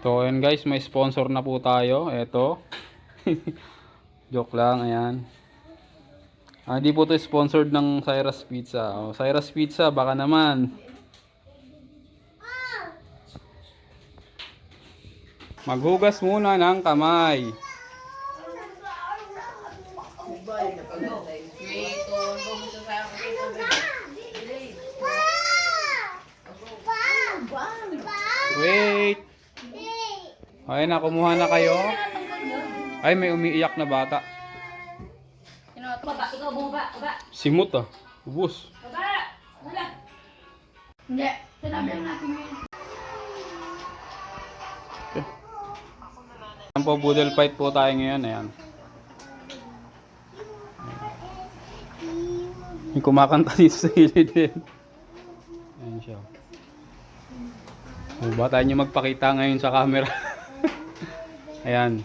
So ayan guys, may sponsor na po tayo. Eto. Joke lang, ayan. Hindi po to sponsored ng Cyrus Pizza. Cyrus Pizza, baka naman. Maghugas muna ng kamay. Wait. Ay na, kumuha na kayo. Ay, may umiiyak na bata. Simot ah. Ubus. Hindi. Sinabi lang natin yun. Ayan po, boodle fight po tayo ngayon. Ayan. May kumakanta dito sa gilid din. Ayan siya. Ba tayo nyo magpakita ngayon sa camera? Ayan.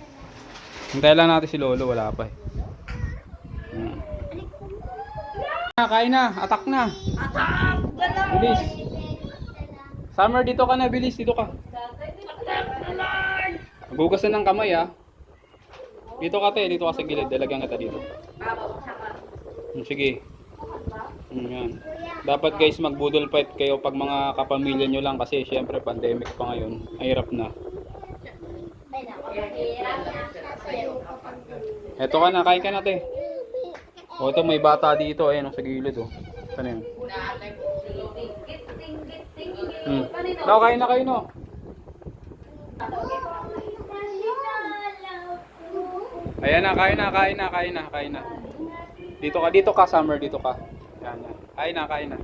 Hintayin lang natin si Lolo. Wala pa eh. Kain na. Atak na. Bilis. Summer, dito ka na. Bilis. Dito ka. Maghugas na ng kamay ah. Dito ka te. Dito ka sa gilid. Dalagang kita dito. Sige. Yan. Dapat guys mag-boodle fight kayo pag mga kapamilya nyo lang kasi syempre pandemic pa ngayon. Mahirap na. Eto ka na, kain ka na te. O ito may bata dito eh, sa gilid oh. Saan yun? Kain na kayo no. Ayan na, kain na. Dito ka Summer, dito ka. Yan. Kain na.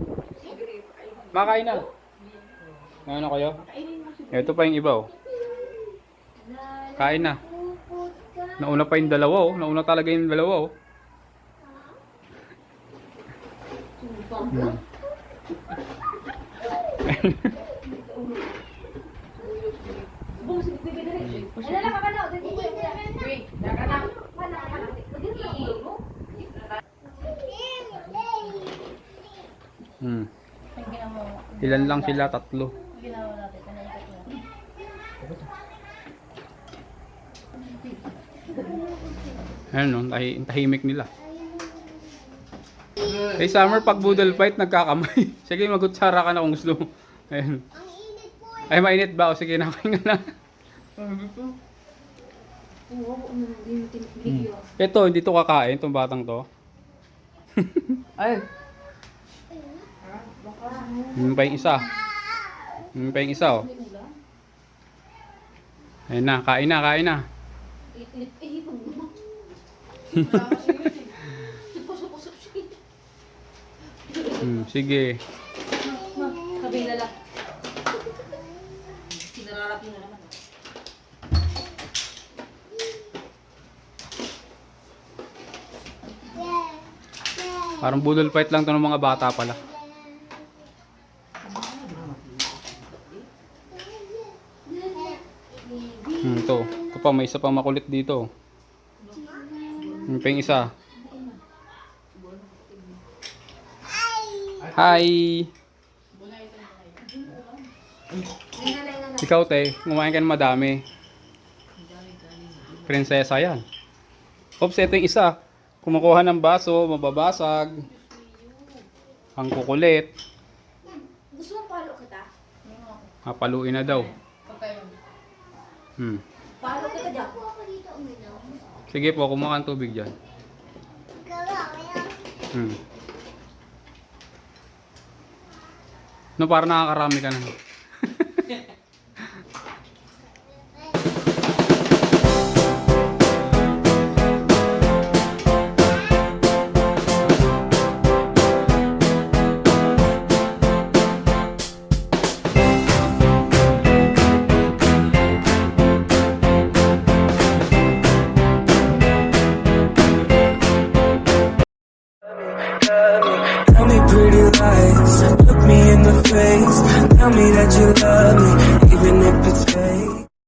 Makain na. Ngayon na kayo? Ito pa yung iba oh. Kain na. Nauna pa yung dalawa oh. Nauna talaga yung dalawa oh. Ilan lang sila? 3. Ayan no, tahimik nila. Hey Summer, pag boodle fight nagkakamay. Sige, magutsara ka na kung gusto mo. Ayan. Ay, mainit ba? O sige, nakain ka na. Ito, hindi to kakain, itong batang to. Ay. Yung pa yung isa. Oh. Ayan na, kain na. Sige. Sabi na lang. Sinararating na naman. Parang boodle fight lang to ng mga bata pala. Ito pa, may isa pang makulit dito. Yung pa yung isa. Hi! Ikaw te, kumain ka ng madami. Prinsesa yan. Oops, ito yung isa. Kumukuha ng baso, mababasag. Ang kukulit. Gusto mong palo kita? Paluin na daw. Palo kita dyan. Sige po, kumuha ng tubig dyan. No, para nakakarami ka na.